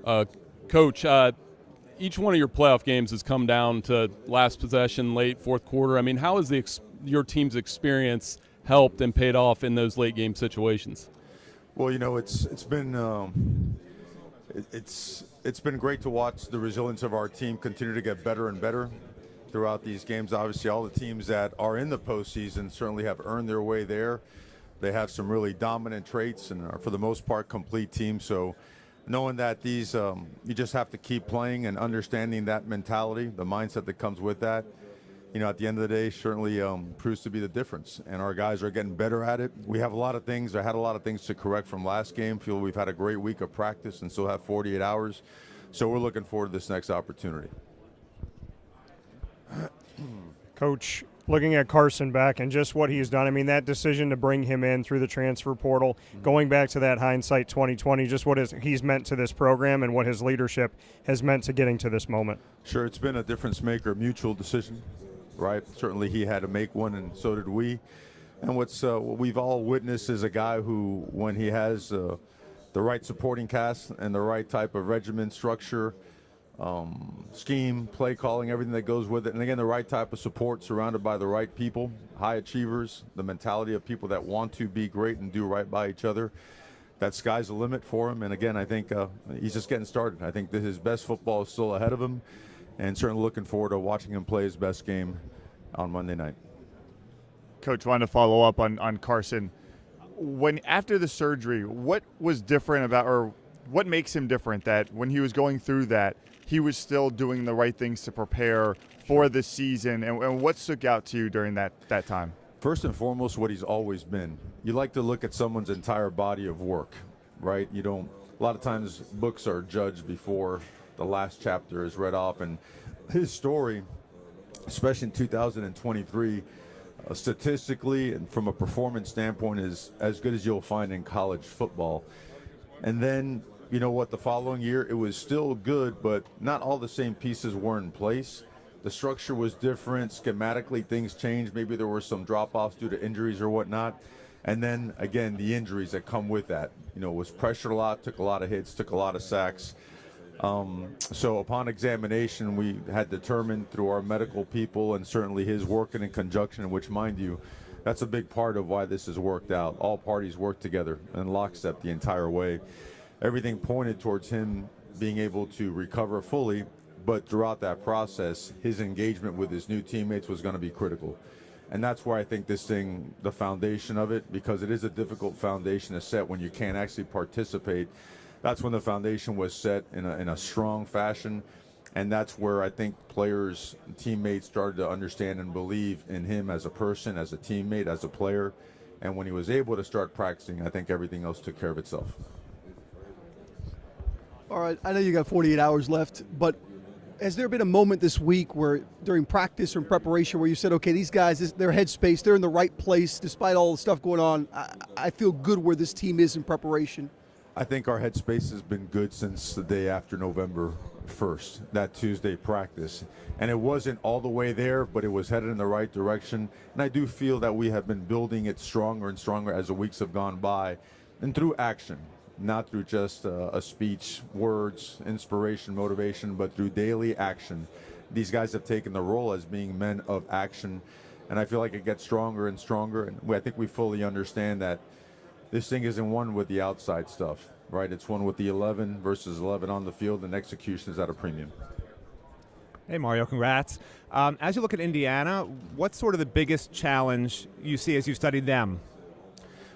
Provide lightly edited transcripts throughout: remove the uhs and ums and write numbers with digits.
Uh, Coach, each one of your playoff games has come down to last possession, late fourth quarter. I mean, how has your team's experience helped and paid off in those late game situations? Well, it's been great to watch the resilience of our team continue to get better and better throughout these games. Obviously, all the teams that are in the postseason certainly have earned their way there. They have some really dominant traits and are, for the most part, complete teams. So knowing that these, you just have to keep playing and understanding that mentality, the mindset that comes with that, at the end of the day, certainly proves to be the difference. And our guys are getting better at it. We have a lot of things. I had a lot of things to correct from last game. Feel we've had a great week of practice and still have 48 hours. So we're looking forward to this next opportunity. Coach, looking at Carson Beck and just what he's done, I mean, that decision to bring him in through the transfer portal, going back to that hindsight 2020, just what he's meant to this program and what his leadership has meant to getting to this moment. Sure, it's been a difference maker, mutual decision, right? Certainly he had to make one, and so did we. And what we've all witnessed is a guy who, when he has the right supporting cast and the right type of regimen, structure, scheme, play calling, everything that goes with it, and again, the right type of support surrounded by the right people, high achievers, the mentality of people that want to be great and do right by each other. That sky's the limit for him, and again, I think he's just getting started. I think that his best football is still ahead of him, and certainly looking forward to watching him play his best game on Monday night. Coach, wanted to follow up on Carson. After the surgery, what was different about, or what makes him different that when he was going through that, he was still doing the right things to prepare for the season, and what stuck out to you during that time? First and foremost, what he's always been. You like to look at someone's entire body of work, right? You don't. A lot of times books are judged before the last chapter is read off, and his story, especially in 2023, statistically and from a performance standpoint, is as good as you'll find in college football. And then, you know what, the following year, it was still good, but not all the same pieces were in place. The structure was different. Schematically, things changed. Maybe there were some drop-offs due to injuries or whatnot. And then, again, the injuries that come with that. Was pressured a lot, took a lot of hits, took a lot of sacks. So upon examination, we had determined through our medical people and certainly his working in conjunction, which, mind you, that's a big part of why this has worked out. All parties work together in lockstep the entire way. Everything pointed towards him being able to recover fully, but throughout that process, his engagement with his new teammates was going to be critical. And that's where I think the foundation of it, because it is a difficult foundation to set when you can't actually participate, that's when the foundation was set in a strong fashion. And that's where I think players and teammates started to understand and believe in him as a person, as a teammate, as a player. And when he was able to start practicing, I think everything else took care of itself. All right, I know you got 48 hours left, but has there been a moment this week where during practice or in preparation where you said, okay, these guys, their headspace, they're in the right place despite all the stuff going on. I feel good where this team is in preparation? I think our headspace has been good since the day after November 1st, that Tuesday practice. And it wasn't all the way there, but it was headed in the right direction. And I do feel that we have been building it stronger and stronger as the weeks have gone by, and through action. Not through just a speech, words, inspiration, motivation, but through daily action. These guys have taken the role as being men of action, and I feel like it gets stronger and stronger. And I think we fully understand that this thing isn't one with the outside stuff, right? It's one with the 11 versus 11 on the field, and execution is at a premium. Hey, Mario, congrats. As you look at Indiana, what's sort of the biggest challenge you see as you studied them?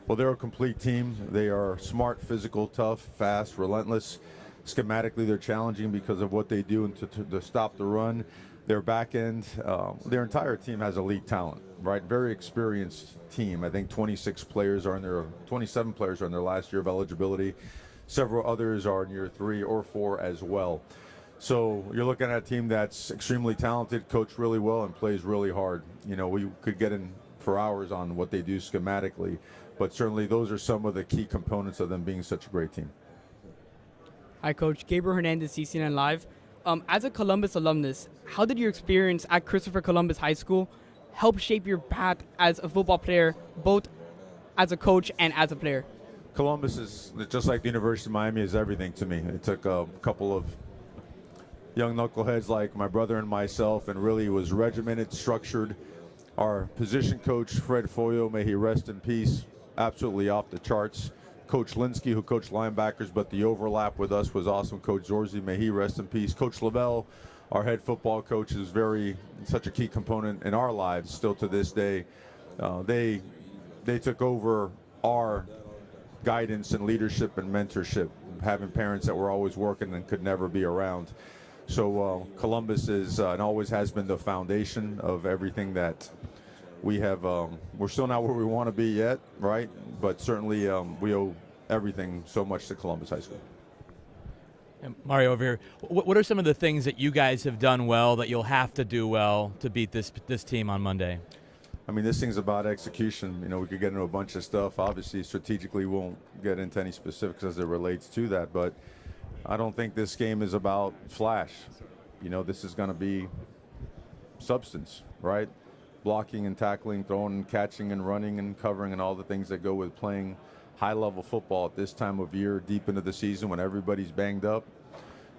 Well, they're a complete team. They are smart, physical, tough, fast, relentless. Schematically, they're challenging because of what they do and to stop the run. Their back end, their entire team has elite talent, right? Very experienced team. I think 27 players are in their last year of eligibility. Several others are in year 3 or 4 as well. So you're looking at a team that's extremely talented, coached really well, and plays really hard. We could get in for hours on what they do schematically, but certainly those are some of the key components of them being such a great team. Hi, Coach. Gabriel Hernandez, CCNN Live. As a Columbus alumnus, how did your experience at Christopher Columbus High School help shape your path as a football player, both as a coach and as a player? Columbus is just like the University of Miami is everything to me. It took a couple of young knuckleheads like my brother and myself, and really was regimented, structured. Our position coach, Fred Foyo, may he rest in peace, absolutely off the charts. Coach Linsky, who coached linebackers, but the overlap with us was awesome. Coach Zorzi, may he rest in peace. Coach Lavelle, our head football coach, is such a key component in our lives still to this day. They took over our guidance and leadership and mentorship, having parents that were always working and could never be around. So Columbus is and always has been the foundation of everything that we have. We're still not where we want to be yet, right? But certainly we owe everything so much to Columbus High School. And Mario, over here, what are some of the things that you guys have done well that you'll have to do well to beat this team on Monday? I mean, this thing's about execution. You know, we could get into a bunch of stuff. Obviously, strategically, we won't get into any specifics as it relates to that. But I don't think this game is about flash. You know, this is going to be substance, right? Blocking and tackling, throwing and catching and running and covering and all the things that go with playing high-level football at this time of year, deep into the season when everybody's banged up,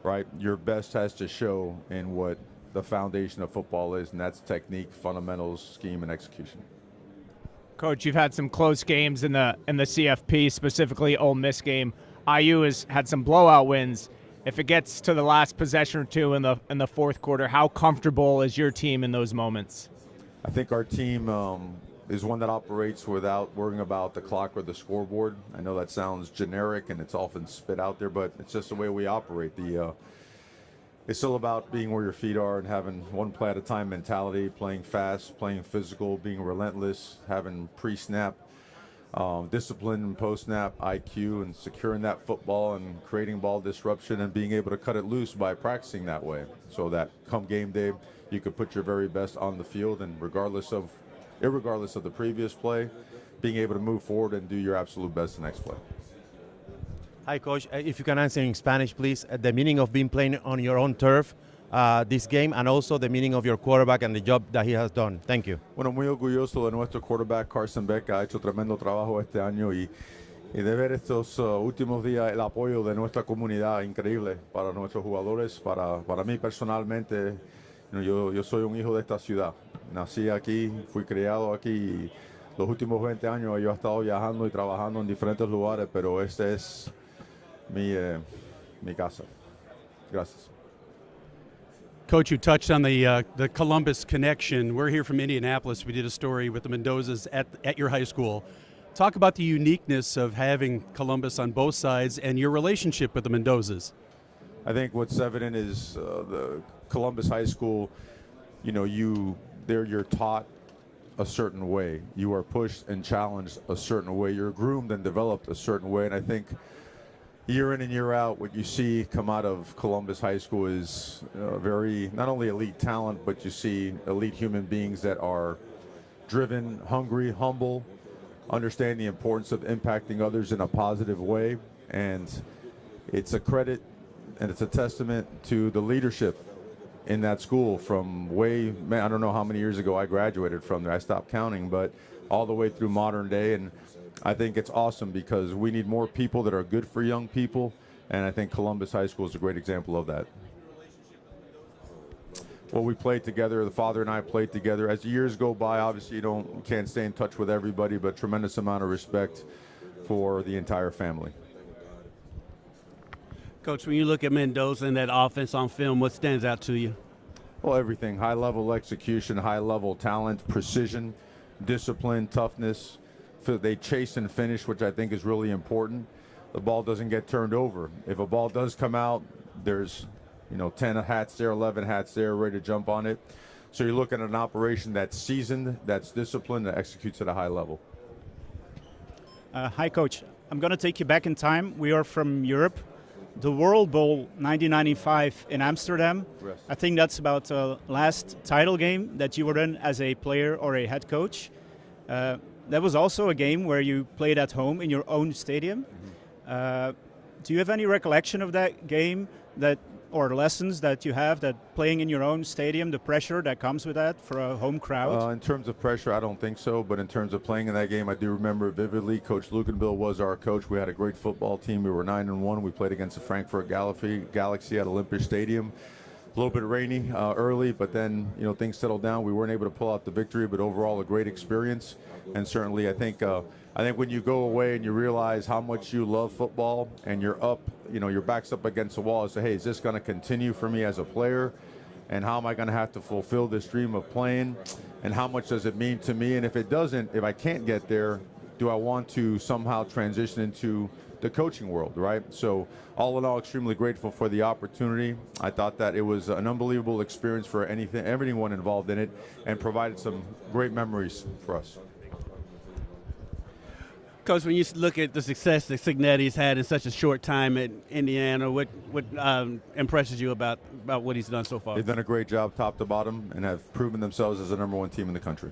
right? Your best has to show in what the foundation of football is, and that's technique, fundamentals, scheme, and execution. Coach, you've had some close games in the CFP, specifically Ole Miss game. IU has had some blowout wins. If it gets to the last possession or two in the fourth quarter, how comfortable is your team in those moments? I think our team is one that operates without worrying about the clock or the scoreboard. I know that sounds generic and it's often spit out there, but it's just the way we operate. It's still about being where your feet are and having one play at a time mentality, playing fast, playing physical, being relentless, having pre-snap discipline and post-snap IQ, and securing that football and creating ball disruption and being able to cut it loose by practicing that way, so that come game day you could put your very best on the field, and irregardless of the previous play, being able to move forward and do your absolute best the next play. Hi, Coach. If you can answer in Spanish, please. The meaning of being playing on your own turf this game, and also the meaning of your quarterback and the job that he has done. Thank you. Bueno, muy orgulloso de nuestro quarterback Carson Beck, ha hecho tremendo trabajo este año y de ver estos últimos días el apoyo de nuestra comunidad increíble para nuestros jugadores, para mí personalmente. Yo soy un hijo de esta ciudad. Nací aquí, fui criado aquí y los últimos 20 años yo he estado viajando y trabajando en diferentes lugares, pero este es mi casa. Gracias. Coach, you touched on the Columbus connection. We're here from Indianapolis. We did a story with the Mendozas at your high school. Talk about the uniqueness of having Columbus on both sides and your relationship with the Mendozas. I think what's evident is the Columbus High School, you're taught a certain way. You are pushed and challenged a certain way. You're groomed and developed a certain way. And I think year in and year out, what you see come out of Columbus High School is very, not only elite talent, but you see elite human beings that are driven, hungry, humble, understand the importance of impacting others in a positive way. And it's a credit and it's a testament to the leadership in that school from I don't know how many years ago I graduated from there. I stopped counting, but all the way through modern day. And I think it's awesome because we need more people that are good for young people, and I think Columbus High School is a great example of that. Well, we played together. The father and I played together. As the years go by, obviously you can't stay in touch with everybody, but tremendous amount of respect for the entire family. Coach, when you look at Mendoza and that offense on film, what stands out to you? Well, everything. High-level execution, high-level talent, precision, discipline, toughness. They chase and finish, which I think is really important. The ball doesn't get turned over. If a ball does come out, there's 10 hats there, 11 hats there, ready to jump on it. So you're looking at an operation that's seasoned, that's disciplined, that executes at a high level. Hi, Coach. I'm going to take you back in time. We are from Europe. The World Bowl 1995 in Amsterdam. Yes. I think that's about the last title game that you were in as a player or a head coach. That was also a game where you played at home in your own stadium. Mm-hmm. Do you have any recollection of that game that or lessons that you have that playing in your own stadium, the pressure that comes with that for a home crowd? In terms of pressure, I don't think so. But in terms of playing in that game, I do remember vividly. Coach Lukenbill was our coach. We had a great football team. We were 9-1. We played against the Frankfurt Galaxy at Olympic Stadium. A little bit rainy early, but then things settled down. We weren't able to pull out the victory, but overall a great experience. And certainly, I think when you go away and you realize how much you love football, and you're up, your back's up against the wall, and say, hey, is this going to continue for me as a player? And how am I going to have to fulfill this dream of playing? And how much does it mean to me? And if it doesn't, if I can't get there, do I want to somehow transition into the coaching world, right? So all in all, extremely grateful for the opportunity. I thought that it was an unbelievable experience for everyone involved in it, and provided some great memories for us. Coach, when you look at the success that Cignetti's had in such a short time at Indiana, what impresses you about what he's done so far? They've done a great job top to bottom and have proven themselves as the #1 team in the country.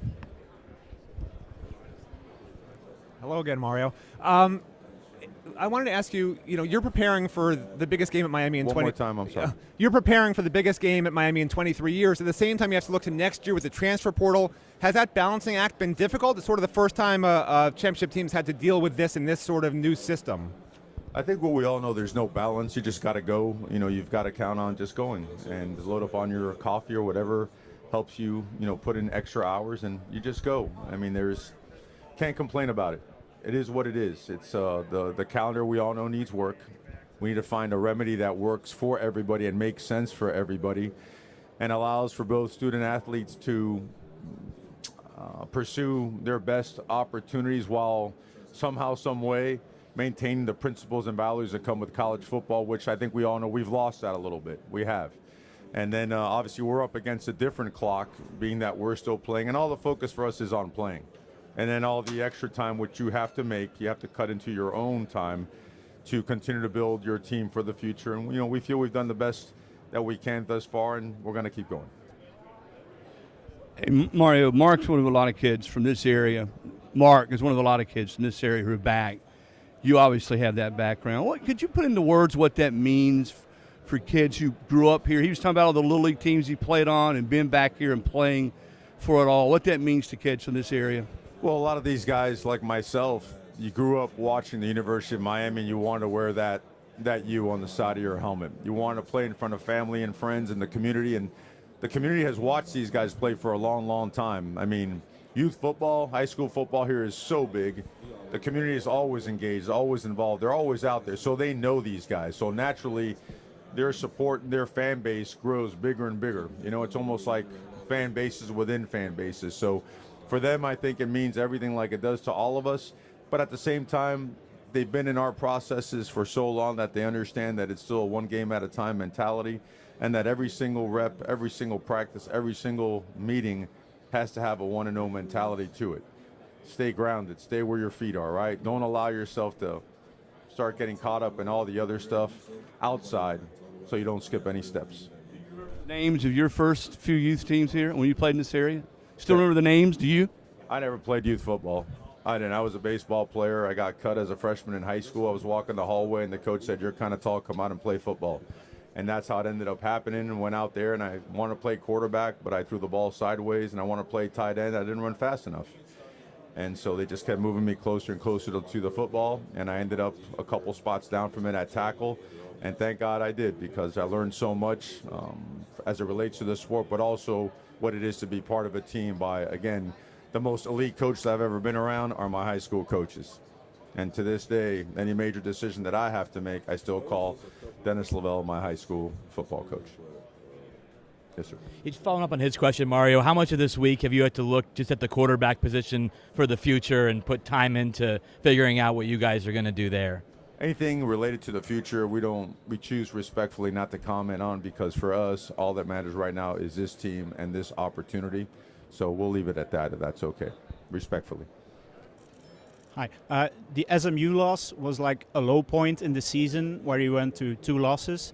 Hello again, Mario. I wanted to ask you, you're preparing for the biggest game at Miami in One more time, I'm sorry. You're preparing for the biggest game at Miami in 23 years. At the same time, you have to look to next year with the transfer portal. Has that balancing act been difficult? It's sort of the first time a championship team's had to deal with this in this sort of new system. I think what we all know, there's no balance. You just got to go. You've got to count on just going and load up on your coffee or whatever helps you, put in extra hours, and you just go. I mean, can't complain about it. It is what it is. It's the calendar we all know needs work. We need to find a remedy that works for everybody and makes sense for everybody, and allows for both student athletes to pursue their best opportunities while somehow, some way, maintaining the principles and values that come with college football, which I think we all know we've lost that a little bit. We have. And then obviously we're up against a different clock, being that we're still playing, and all the focus for us is on playing. And then all the extra time which you have to make, you have to cut into your own time to continue to build your team for the future. And we feel we've done the best that we can thus far, and we're going to keep going. Hey, Mario, Mark's one of a lot of kids from this area. Mark is one of a lot of kids from this area who are back. You obviously have that background. Could you put into words what that means for kids who grew up here? He was talking about all the Little League teams he played on and been back here and playing for it all. What that means to kids from this area? Well, a lot of these guys, like myself, you grew up watching the University of Miami, and you wanted to wear that U on the side of your helmet. You wanted to play in front of family and friends and the community, and the community has watched these guys play for a long, long time. I mean, youth football, high school football here is so big. The community is always engaged, always involved. They're always out there, so they know these guys. So naturally, their support and their fan base grows bigger and bigger. It's almost like fan bases within fan bases. So for them, I think it means everything like it does to all of us. But at the same time, they've been in our processes for so long that they understand that it's still a one game at a time mentality, and that every single rep, every single practice, every single meeting has to have a 1-0 mentality to it. Stay grounded, stay where your feet are, right? Don't allow yourself to start getting caught up in all the other stuff outside, so you don't skip any steps. Names of your first few youth teams here when you played in this area? Still remember the names? Do you? I never played youth football. I didn't. I was a baseball player. I got cut as a freshman in high school. I was walking the hallway, and the coach said, "You're kind of tall. Come out and play football." And that's how it ended up happening. And went out there, and I wanted to play quarterback, but I threw the ball sideways, and I wanted to play tight end. I didn't run fast enough. And so they just kept moving me closer and closer to the football, and I ended up a couple spots down from it at tackle. And thank God I did, because I learned so much as it relates to the sport, but also what it is to be part of a team by, again, the most elite coaches I've ever been around are my high school coaches. And to this day, any major decision that I have to make, I still call Dennis Lavelle my high school football coach. Yes, sir. Just following up on his question, Mario, how much of this week have you had to look just at the quarterback position for the future and put time into figuring out what you guys are going to do there? Anything related to the future, we choose respectfully not to comment on, because for us, all that matters right now is this team and this opportunity. So we'll leave it at that, if that's okay, respectfully. Hi. The SMU loss was like a low point in the season where you went to 2 losses.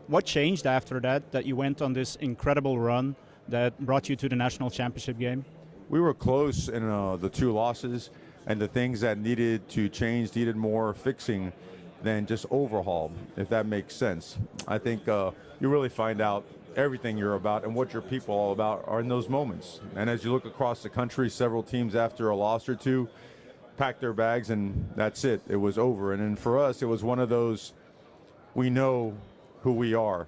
What changed after that you went on this incredible run that brought you to the national championship game? We were close in the 2 losses, and the things that needed to change, needed more fixing. than just overhaul, if that makes sense. I think you really find out everything you're about and what your people are all about are in those moments. And as you look across the country, several teams after a loss or two pack their bags and that's it. It was over. And then for us, it was one of those, we know who we are.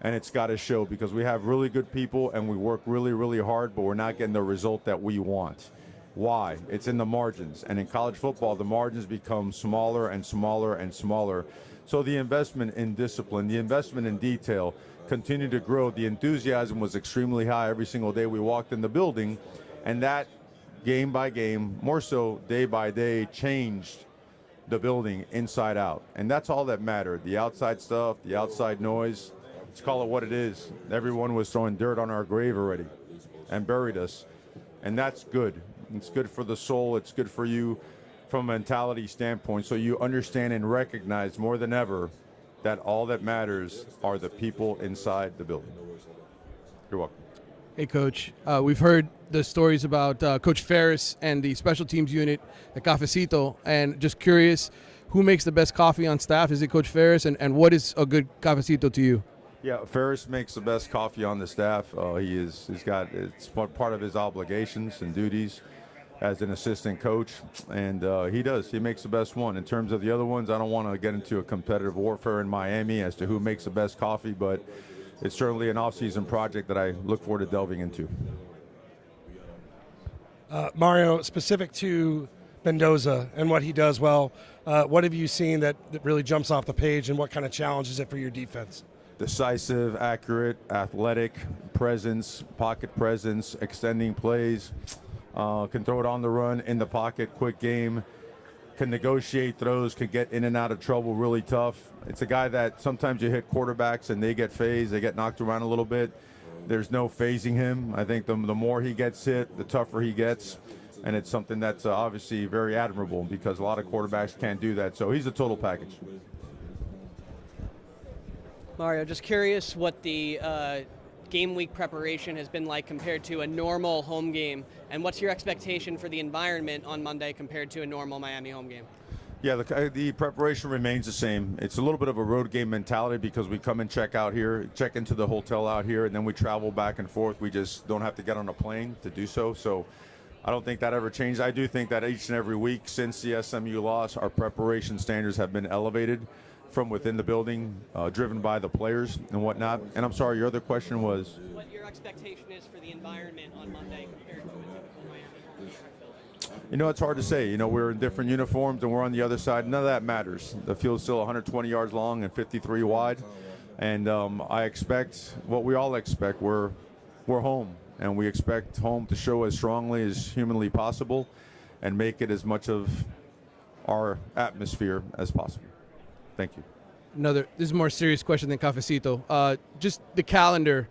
And it's got to show because we have really good people and we work really, really hard, but we're not getting the result that we want. Why? It's in the margins. And in college football, the margins become smaller and smaller and smaller. So the investment in discipline, the investment in detail continued to grow. The enthusiasm was extremely high every single day we walked in the building. And that game by game, more so day by day, changed the building inside out. And that's all that mattered. The outside stuff, the outside noise, let's call it what it is. Everyone was throwing dirt on our grave already and buried us. And that's good. It's good for the soul. It's good for you from a mentality standpoint. So you understand and recognize more than ever that all that matters are the people inside the building. You're welcome. Hey, Coach. We've heard the stories about Coach Ferris and the special teams unit, the Cafecito, and just curious, who makes the best coffee on staff? Is it Coach Ferris? And what is a good Cafecito to you? Yeah, Ferris makes the best coffee on the staff. It's part of his obligations and duties as an assistant coach, and he makes the best one. In terms of the other ones, I don't want to get into a competitive warfare in Miami as to who makes the best coffee, but it's certainly an off-season project that I look forward to delving into. Mario, specific to Mendoza and what he does well, what have you seen that really jumps off the page, and what kind of challenge is it for your defense? Decisive, accurate, athletic, presence, pocket presence, extending plays, can throw it on the run, in the pocket, quick game, can negotiate throws, can get in and out of trouble really tough. It's a guy that sometimes you hit quarterbacks and they get phased, they get knocked around a little bit. There's no phasing him. I think the more he gets hit, the tougher he gets. And it's something that's obviously very admirable because a lot of quarterbacks can't do that. So he's a total package. Mario, just curious what the game week preparation has been like compared to a normal home game, and what's your expectation for the environment on Monday compared to a normal Miami home game? Yeah, the preparation remains the same. It's a little bit of a road game mentality because we come and check into the hotel out here, and then we travel back and forth. We just don't have to get on a plane to do so. So I don't think that ever changed. I do think that each and every week since the SMU loss, our preparation standards have been elevated from within the building, driven by the players and whatnot. And I'm sorry, your other question was? What your expectation is for the environment on Monday compared to a typical Miami home? It's hard to say. We're in different uniforms and we're on the other side. None of that matters. The field's still 120 yards long and 53 wide. And I expect what we all expect. We're home, and we expect home to show as strongly as humanly possible and make it as much of our atmosphere as possible. Thank you. This is a more serious question than Cafecito. Just the calendar,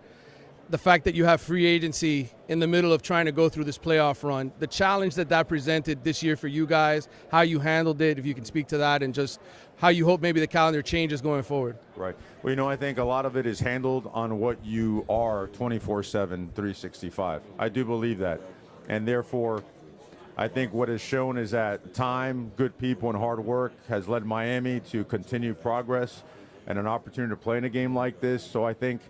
the fact that you have free agency in the middle of trying to go through this playoff run, the challenge that presented this year for you guys, how you handled it, if you can speak to that, and just how you hope maybe the calendar changes going forward. Right. Well, I think a lot of it is handled on what you are 24/7, 365. I do believe that. And therefore, I think what is shown is that time, good people, and hard work has led Miami to continue progress and an opportunity to play in a game like this. So I think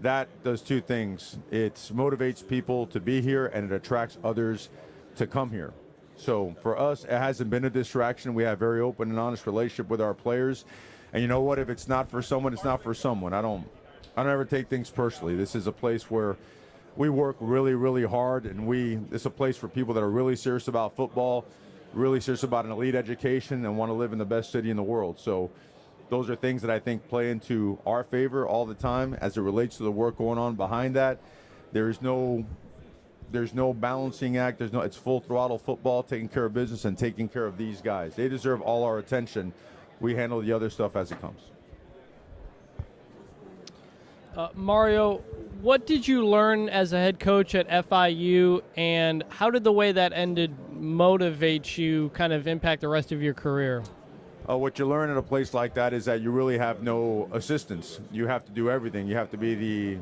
that does two things. It motivates people to be here, and it attracts others to come here. So for us, it hasn't been a distraction. We have a very open and honest relationship with our players. And you know what? If it's not for someone, it's not for someone. I don't ever take things personally. This is a place where we work really, really hard, and it's a place for people that are really serious about football, really serious about an elite education, and want to live in the best city in the world. So those are things that I think play into our favor all the time as it relates to the work going on behind that. There's no balancing act. It's full throttle football, taking care of business and taking care of these guys. They deserve all our attention. We handle the other stuff as it comes. Mario, what did you learn as a head coach at FIU, and how did the way that ended motivate you, kind of impact the rest of your career? What you learn at a place like that is that you really have no assistants. You have to do everything. You have to be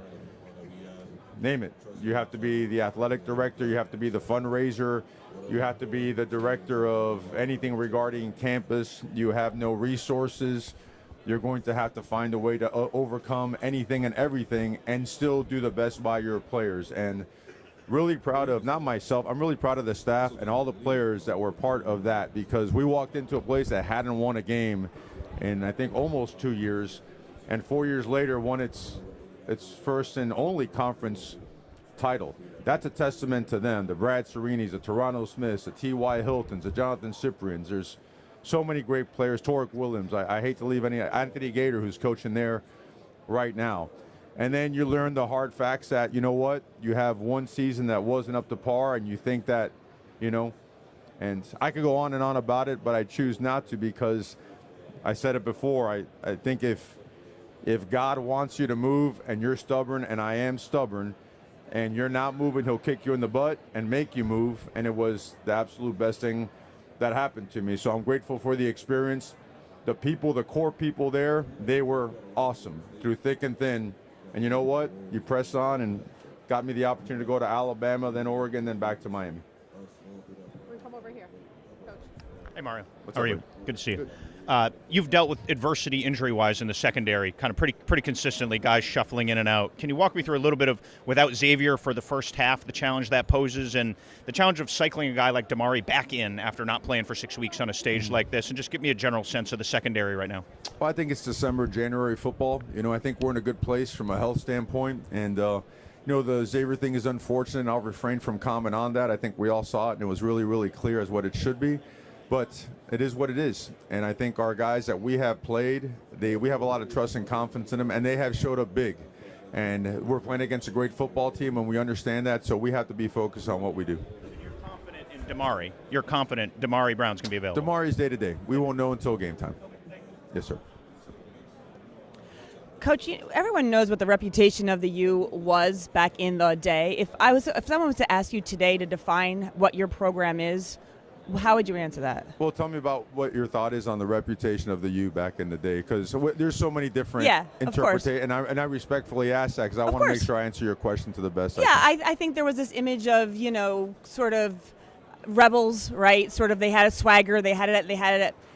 name it. You have to be the athletic director, you have to be the fundraiser, you have to be the director of anything regarding campus. You have no resources. You're going to have to find a way to overcome anything and everything and still do the best by your players. And really proud of, not myself, I'm really proud of the staff and all the players that were part of that, because we walked into a place that hadn't won a game in, I think, almost 2 years, and 4 years later won its first and only conference title. That's a testament to them, the Brad Serinis, the Toronto Smiths, the T.Y. Hiltons, the Jonathan Cyprians. There's so many great players. Torek Williams, I hate to leave any, Anthony Gator, who's coaching there right now. And then you learn the hard facts that, you know what, you have one season that wasn't up to par, and you think that, you know, and I could go on and on about it, but I choose not to, because I said it before, I think if God wants you to move and you're stubborn, and I am stubborn, and you're not moving, he'll kick you in the butt and make you move. And it was the absolute best thing that happened to me. So I'm grateful for the experience. The people, the core people there, they were awesome through thick and thin. And you know what? You press on and got me the opportunity to go to Alabama, then Oregon, then back to Miami. We come over here, Coach. Hey, Mario. What's How up, are you? buddy? Good to see you. You've dealt with adversity injury-wise in the secondary kind of pretty consistently, guys shuffling in and out. Can you walk me through a little bit of, without Xavier for the first half, the challenge that poses, and the challenge of cycling a guy like Damari back in after not playing for 6 weeks on a stage like this, and just give me a general sense of the secondary right now? Well, I think it's December, January football. You know, I think we're in a good place from a health standpoint. And, you know, the Xavier thing is unfortunate, and I'll refrain from comment on that. I think we all saw it, and it was really, really clear as what it should be. But it is what it is. And I think our guys that we have played, we have a lot of trust and confidence in them, and they have showed up big. And we're playing against a great football team, and we understand that, so we have to be focused on what we do. You're confident in Damari. You're confident Damari Brown's going to be available. Damari's day-to-day. We won't know until game time. Yes, sir. Coach, everyone knows what the reputation of the U was back in the day. If someone was to ask you today to define what your program is, how would you answer that? Well, tell me about what your thought is on the reputation of the U back in the day, because there's so many different interpretations, and I respectfully ask that because I want to make sure I answer your question to the best I can. I think there was this image of, you know, sort of rebels, right? Sort of they had a swagger, they had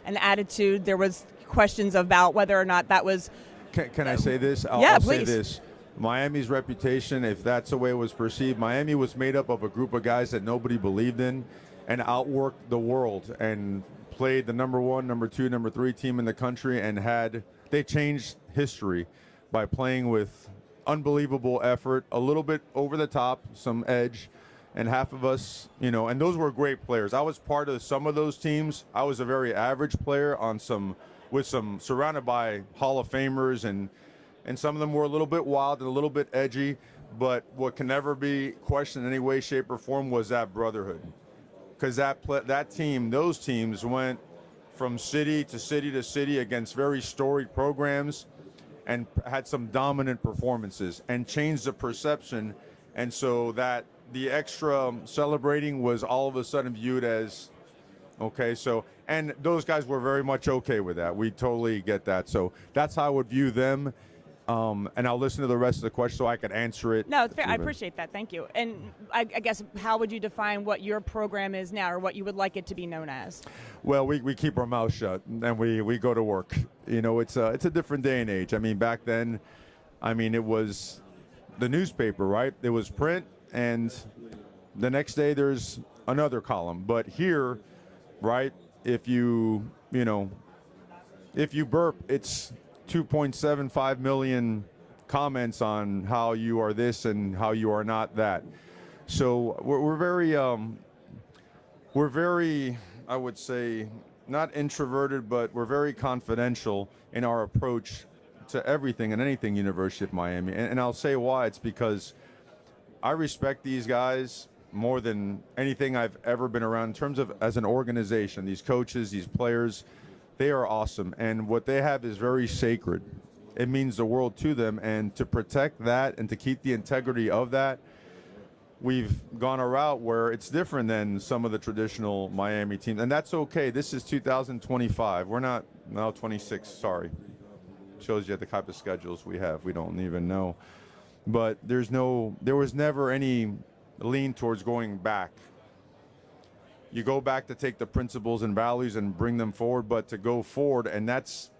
an attitude. There was questions about whether or not that was. Can I say this? I'll say please. this. Miami's reputation, if that's the way it was perceived, Miami was made up of a group of guys that nobody believed in, and outworked the world and played the number 1, number 2, number 3 team in the country, and they changed history by playing with unbelievable effort, a little bit over the top, some edge, and half of us, you know, and those were great players. I was part of some of those teams. I was a very average player surrounded by Hall of Famers, and some of them were a little bit wild and a little bit edgy, but what can never be questioned in any way, shape, or form was that brotherhood. Because those teams went from city to city to city against very storied programs and had some dominant performances and changed the perception. And so that the extra celebrating was all of a sudden viewed as, okay, so, and those guys were very much okay with that. We totally get that. So that's how I would view them. And I'll listen to the rest of the question so I can answer it. No, it's fair. I appreciate that. Thank you. And I guess, how would you define what your program is now, or what you would like it to be known as? Well, we keep our mouth shut and we go to work. You know, it's a different day and age. I mean, back then, it was the newspaper, right? It was print, and the next day there's another column. But here, right, if you burp, it's 2.75 million comments on how you are this and how you are not that. So we're very, I would say, not introverted, but we're very confidential in our approach to everything and anything University of Miami. And I'll say why. It's because I respect these guys more than anything I've ever been around in terms of as an organization. These coaches, these players, they are awesome, and what they have is very sacred. It means the world to them, and to protect that and to keep the integrity of that, we've gone a route where it's different than some of the traditional Miami teams, and that's okay. This is 2025. We're not, no, 26, sorry. Shows you the type of schedules we have. We don't even know. but there was never any lean towards going back. You go back to take the principles and values and bring them forward, but to go forward, and that's,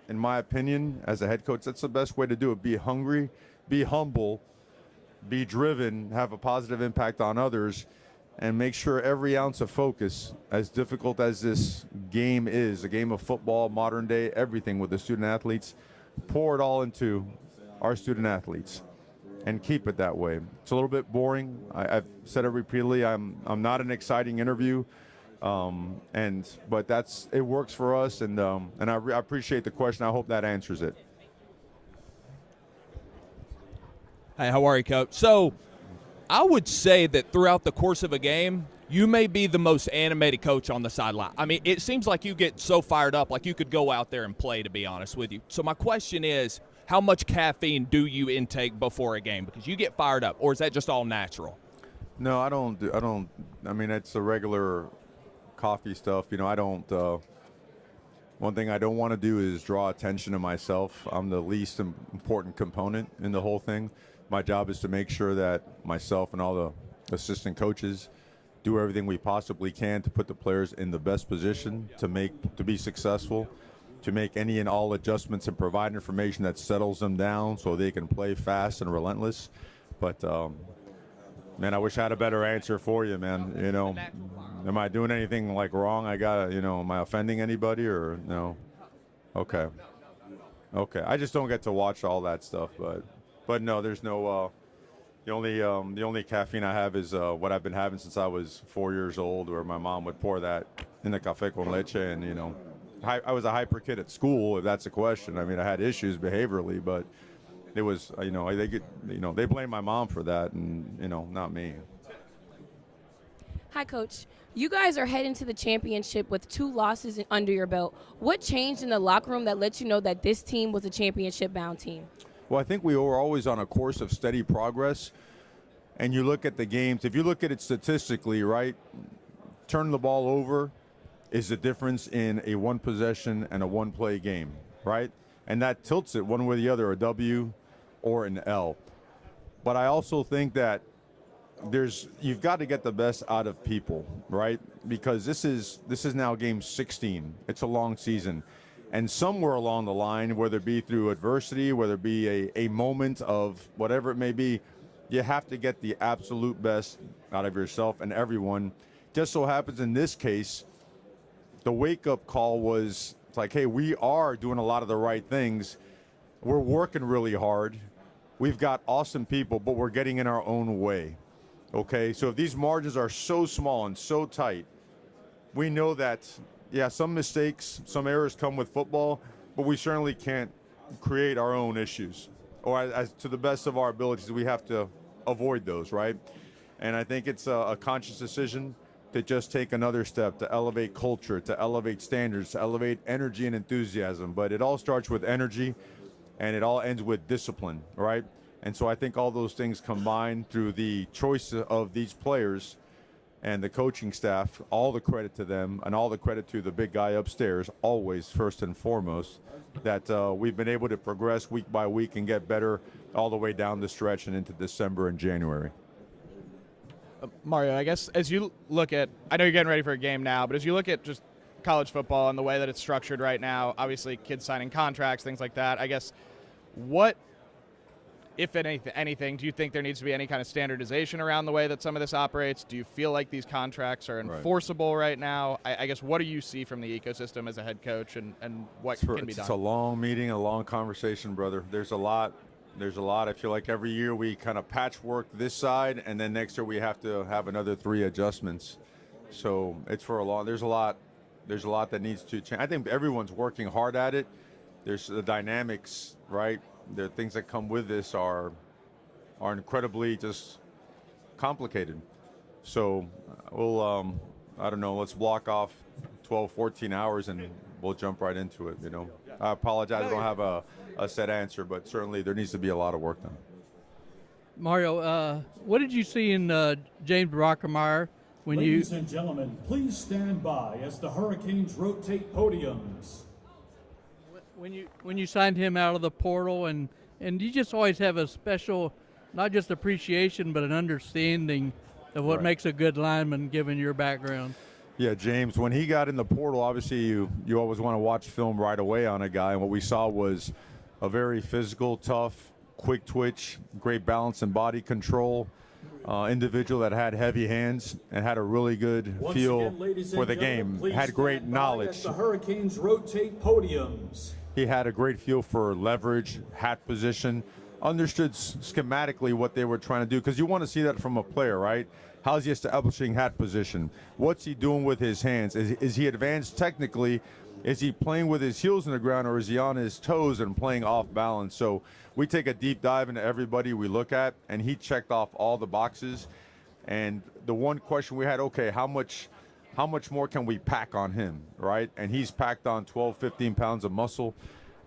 in my opinion, as a head coach, that's the best way to do it. Be hungry, be humble, be driven, have a positive impact on others, and make sure every ounce of focus, as difficult as this game is, a game of football, modern day, everything with the student athletes, pour it all into our student athletes and keep it that way. It's a little bit boring. I've said it repeatedly. I'm not an exciting interview, but it works for us, and I appreciate the question. I hope that answers it. Hey, how are you, Coach? So I would say that throughout the course of a game, you may be the most animated coach on the sideline. I mean, it seems like you get so fired up, like you could go out there and play, to be honest with you. So my question is, how much caffeine do you intake before a game? Because you get fired up, or is that just all natural? No, I don't. I mean, it's the regular coffee stuff. I don't. One thing I don't want to do is draw attention to myself. I'm the least important component in the whole thing. My job is to make sure that myself and all the assistant coaches do everything we possibly can to put the players in the best position to be successful, to make any and all adjustments and provide information that settles them down so they can play fast and relentless. But, man, I wish I had a better answer for you, man. Am I doing anything wrong? Am I offending anybody or no? Okay. I just don't get to watch all that stuff, but no, there's no. The only caffeine I have is what I've been having since I was 4 years old, where my mom would pour that in the café con leche, and I was a hyper kid at school, if that's a question. I mean, I had issues behaviorally, but it was they blame my mom for that, and not me. Hi, Coach. You guys are heading to the championship with 2 losses under your belt. What changed in the locker room that let you know that this team was a championship-bound team? Well, I think we were always on a course of steady progress. And you look at the games, if you look at it statistically, right, turn the ball over is the difference in a one possession and a one play game, right? And that tilts it one way or the other, a W or an L. But I also think that you've got to get the best out of people, right? Because this is now game 16. It's a long season. And somewhere along the line, whether it be through adversity, whether it be a moment of whatever it may be, you have to get the absolute best out of yourself and everyone. Just so happens in this case, the wake-up call was, it's like, hey, we are doing a lot of the right things. We're working really hard. We've got awesome people, but we're getting in our own way. Okay, so if these margins are so small and so tight, we know that, yeah, some mistakes, some errors come with football, but we certainly can't create our own issues. Or as to the best of our abilities, we have to avoid those, right? And I think it's a conscious decision to just take another step, to elevate culture, to elevate standards, to elevate energy and enthusiasm. But it all starts with energy, and it all ends with discipline, right? And so I think all those things combined through the choice of these players and the coaching staff, all the credit to them and all the credit to the big guy upstairs, always first and foremost, that we've been able to progress week by week and get better all the way down the stretch and into December and January. Mario, I guess as you look at, I know you're getting ready for a game now, but as you look at just college football and the way that it's structured right now, obviously kids signing contracts, things like that, I guess what, if anything, do you think there needs to be any kind of standardization around the way that some of this operates? Do you feel like these contracts are enforceable right now? I guess what do you see from the ecosystem as a head coach and what can be done? It's a long meeting, a long conversation, brother. There's a lot. I feel like every year we kind of patchwork this side, and then next year we have to have another 3 adjustments. So it's for a long. There's a lot that needs to change. I think everyone's working hard at it. There's the dynamics, right? The things that come with this are incredibly just complicated. So we'll, I don't know, let's block off 12, 14 hours and we'll jump right into it, I apologize, I don't have a set answer, but certainly there needs to be a lot of work done. Mario, what did you see in James Brockermeyer when Ladies and gentlemen, please stand by as the Hurricanes rotate podiums. When you signed him out of the portal, and you just always have a special not just appreciation, but an understanding of what Right. makes a good lineman, given your background. Yeah, James, when he got in the portal, obviously you always want to watch film right away on a guy, and what we saw was a very physical, tough, quick twitch, great balance and body control, individual that had heavy hands and had a really good Once feel again, ladies for and the gentlemen, game, please had great stand by knowledge. as the Hurricanes rotate podiums. He had a great feel for leverage, hat position, understood schematically what they were trying to do, because you want to see that from a player, right? How's he establishing hat position? What's he doing with his hands? Is he advanced technically? Is he playing with his heels in the ground, or is he on his toes and playing off balance? So we take a deep dive into everybody we look at, and he checked off all the boxes. And the one question we had, okay, how much more can we pack on him, right? And he's packed on 12, 15 pounds of muscle,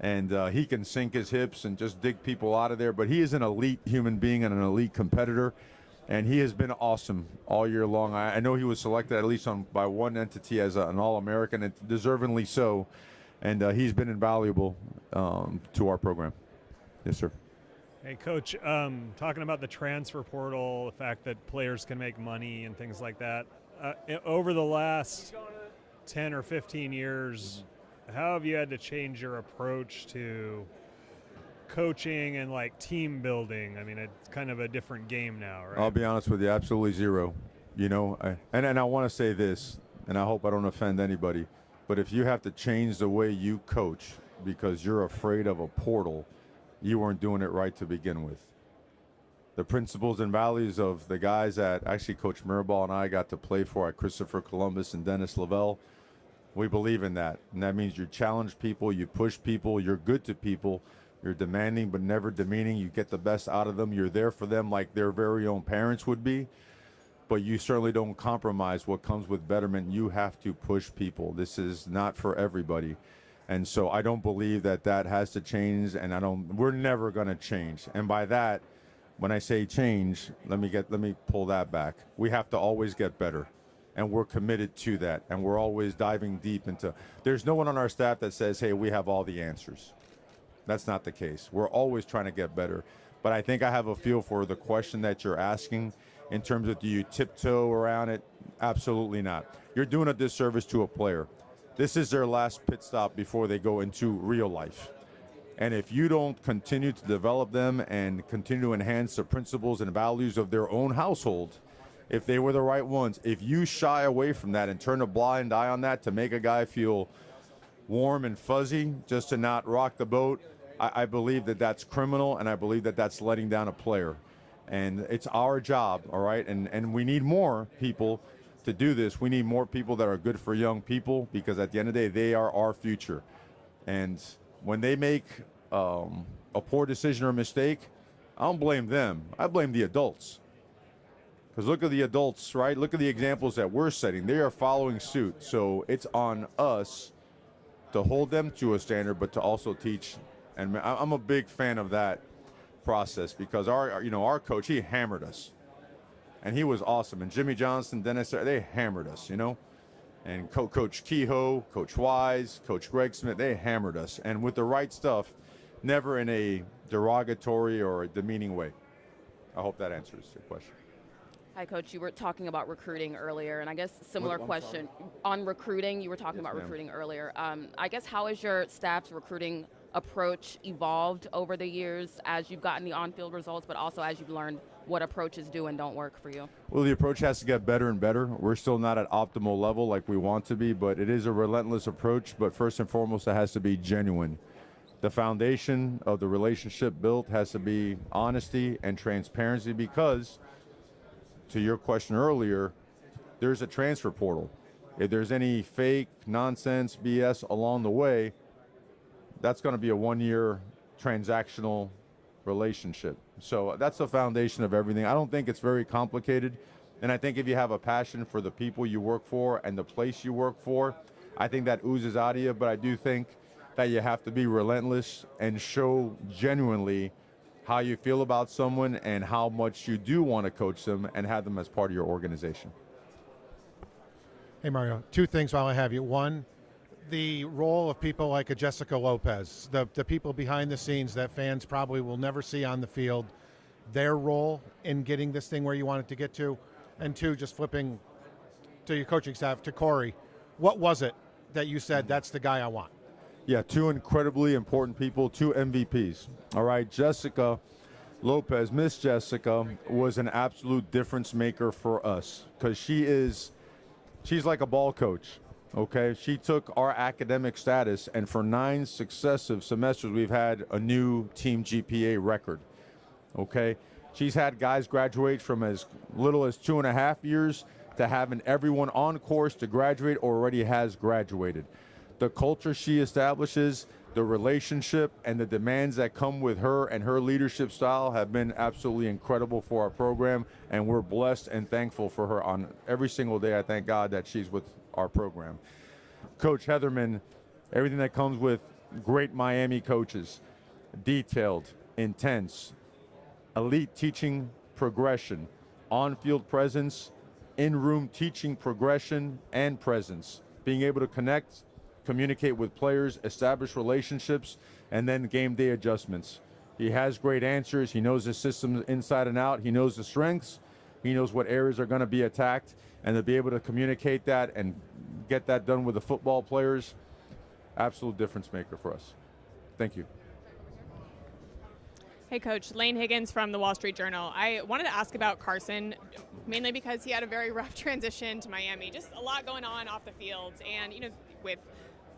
and he can sink his hips and just dig people out of there. But he is an elite human being and an elite competitor, and he has been awesome all year long. I know he was selected at least by one entity as an All-American, and deservingly so, and he's been invaluable to our program. Yes, sir. Hey, Coach, talking about the transfer portal, the fact that players can make money and things like that, over the last 10 or 15 years, how have you had to change your approach to coaching and like team building? I mean, it's kind of a different game now, right? I'll be honest with you, absolutely zero. You know, and I want to say this, and I hope I don't offend anybody, but if you have to change the way you coach because you're afraid of a portal, you weren't doing it right to begin with. The principles and values of the guys that actually Coach Mirabal and I got to play for at Christopher Columbus and Dennis Lavelle, we believe in that. And that means you challenge people, you push people, you're good to people, you're demanding but never demeaning, you get the best out of them, you're there for them like their very own parents would be, but you certainly don't compromise what comes with betterment. You have to push people. This is not for everybody. And so I don't believe that has to change, and we're never going to change. And by that, when I say change, let me pull that back. We have to always get better, and we're committed to that, and we're always diving deep into. There's no one on our staff that says, hey, we have all the answers. That's not the case. We're always trying to get better. But I think I have a feel for the question that you're asking in terms of, do you tiptoe around it? Absolutely not. You're doing a disservice to a player. This is their last pit stop before they go into real life. And if you don't continue to develop them and continue to enhance the principles and values of their own household, if they were the right ones, if you shy away from that and turn a blind eye on that to make a guy feel warm and fuzzy just to not rock the boat, I believe that that's criminal, and I believe that that's letting down a player. And it's our job, all right? And we need more people to do this. We need more people that are good for young people, because at the end of the day, they are our future. And when they make a poor decision or a mistake, I don't blame them. I blame the adults. Because look at the adults, right? Look at the examples that we're setting. They are following suit. So it's on us to hold them to a standard, but to also teach. And I'm a big fan of that process, because our coach, he hammered us. And he was awesome. And Jimmy Johnson, Dennis, they hammered us, And Coach Kehoe, Coach Wise, Coach Greg Smith, they hammered us. And with the right stuff, never in a derogatory or a demeaning way. I hope that answers your question. Hi, Coach. You were talking about recruiting earlier, and I guess similar I'm question. On recruiting, you were talking about ma'am. recruiting earlier. I guess how has your staff's recruiting approach evolved over the years as you've gotten the on-field results, but also as you've learned what approaches do and don't work for you? Well, the approach has to get better and better. We're still not at optimal level like we want to be, but it is a relentless approach. But first and foremost, it has to be genuine. The foundation of the relationship built has to be honesty and transparency, because, to your question earlier, there's a transfer portal. If there's any fake, nonsense, BS along the way, that's going to be a one-year transactional relationship. So that's the foundation of everything. I don't think it's very complicated. And I think if you have a passion for the people you work for and the place you work for, I think that oozes out of you. But I do think that you have to be relentless and show genuinely how you feel about someone and how much you do want to coach them and have them as part of your organization. Hey, Mario, two things while I have you. One, the role of people like a Jessica Lopez, the people behind the scenes that fans probably will never see on the field. their role in getting this thing where you want it to get to? And two, just flipping to your coaching staff, to Corey, what was it that you said, that's the guy I want? Yeah, two incredibly important people, two MVPs. All right, Jessica Lopez, Miss Jessica, was an absolute difference maker for us because she's like a ball coach. Okay, she took our academic status, and for 9 successive semesters, we've had a new team GPA record. Okay, she's had guys graduate from as little as 2.5 years to having everyone on course to graduate or already has graduated. The culture she establishes, the relationship, and the demands that come with her and her leadership style have been absolutely incredible for our program, and we're blessed and thankful for her on every single day. I thank God that she's with our program. Coach Heatherman, everything that comes with great Miami coaches, detailed, intense, elite teaching progression, on-field presence, in-room teaching progression and presence, being able to connect, communicate with players, establish relationships, and then game day adjustments. He has great answers. He knows the system inside and out. He knows the strengths. He knows what areas are going to be attacked, and to be able to communicate that and get that done with the football players, absolute difference maker for us. Thank you. Hey, Coach. Lane Higgins from the Wall Street Journal. I wanted to ask about Carson, mainly because he had a very rough transition to Miami. Just a lot going on off the field. And, with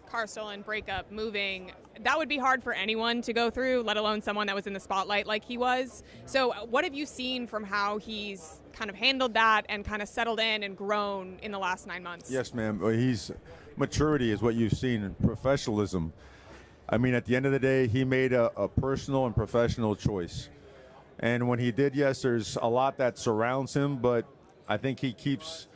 car stolen, breakup, moving, that would be hard for anyone to go through, let alone someone that was in the spotlight like he was. So what have you seen from how he's kind of handled that and kind of settled in and grown in the last 9 months? Yes, ma'am. Maturity is what you've seen, and professionalism. I mean, at the end of the day, he made a personal and professional choice. And when he did, yes, there's a lot that surrounds him, but I think he treats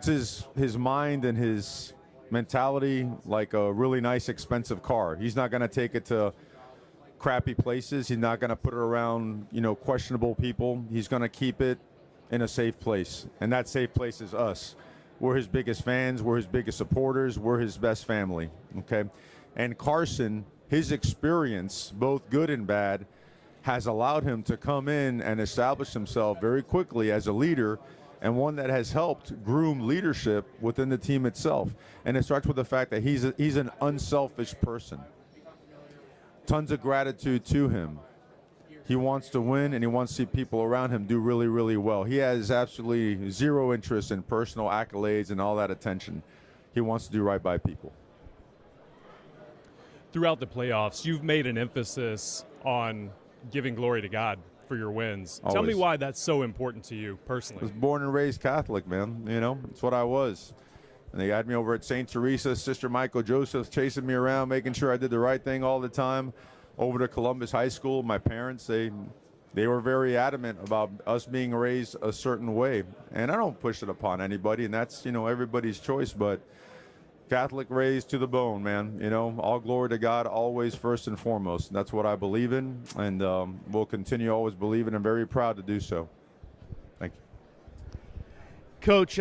his mind and his mentality like a really nice, expensive car. He's not going to take it to crappy places. He's not going to put it around, questionable people. He's going to keep it in a safe place. And that safe place is us. We're his biggest fans. We're his biggest supporters. We're his best family, okay? And Carson, his experience, both good and bad, has allowed him to come in and establish himself very quickly as a leader, and one that has helped groom leadership within the team itself. And it starts with the fact that he's an unselfish person. Tons of gratitude to him. He wants to win, and he wants to see people around him do really, really well. He has absolutely zero interest in personal accolades and all that attention. He wants to do right by people. Throughout the playoffs, you've made an emphasis on giving glory to God for your wins. Always. Tell me why that's so important to you I personally. was born and raised Catholic, man. It's what I was. And they had me over at St. Teresa, Sister Michael Joseph chasing me around, making sure I did the right thing all the time. Over to Columbus High School, my parents, they were very adamant about us being raised a certain way. And I don't push it upon anybody, and that's, everybody's choice, but Catholic raised to the bone, man. All glory to God, always first and foremost. That's what I believe in, and we'll continue always believing and very proud to do so. Thank you. Coach,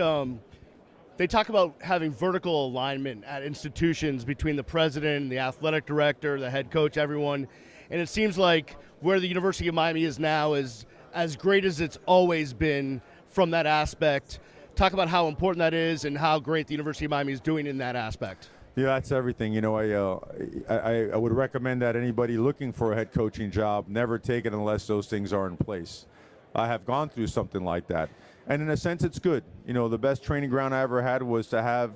they talk about having vertical alignment at institutions between the president, the athletic director, the head coach, everyone. And it seems like where the University of Miami is now is as great as it's always been from that aspect. Talk about how important that is and how great the University of Miami is doing in that aspect. Yeah, that's everything. I would recommend that anybody looking for a head coaching job never take it unless those things are in place. I have gone through something like that. And in a sense, it's good. The best training ground I ever had was to have,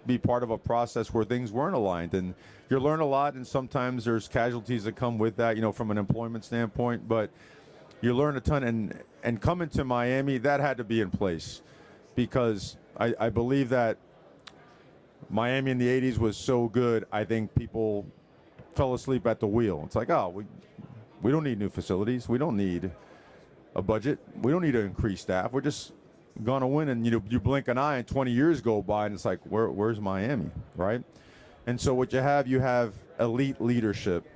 be part of a process where things weren't aligned. And you learn a lot, and sometimes there's casualties that come with that, from an employment standpoint. But you learn a ton. And coming to Miami, that had to be in place, because I believe that Miami in the 80s was so good, I think people fell asleep at the wheel. It's like, we don't need new facilities. We don't need a budget. We don't need to increase staff. We're just going to win. And, you blink an eye and 20 years go by, and it's like, where's Miami, right? And so what you have elite leadership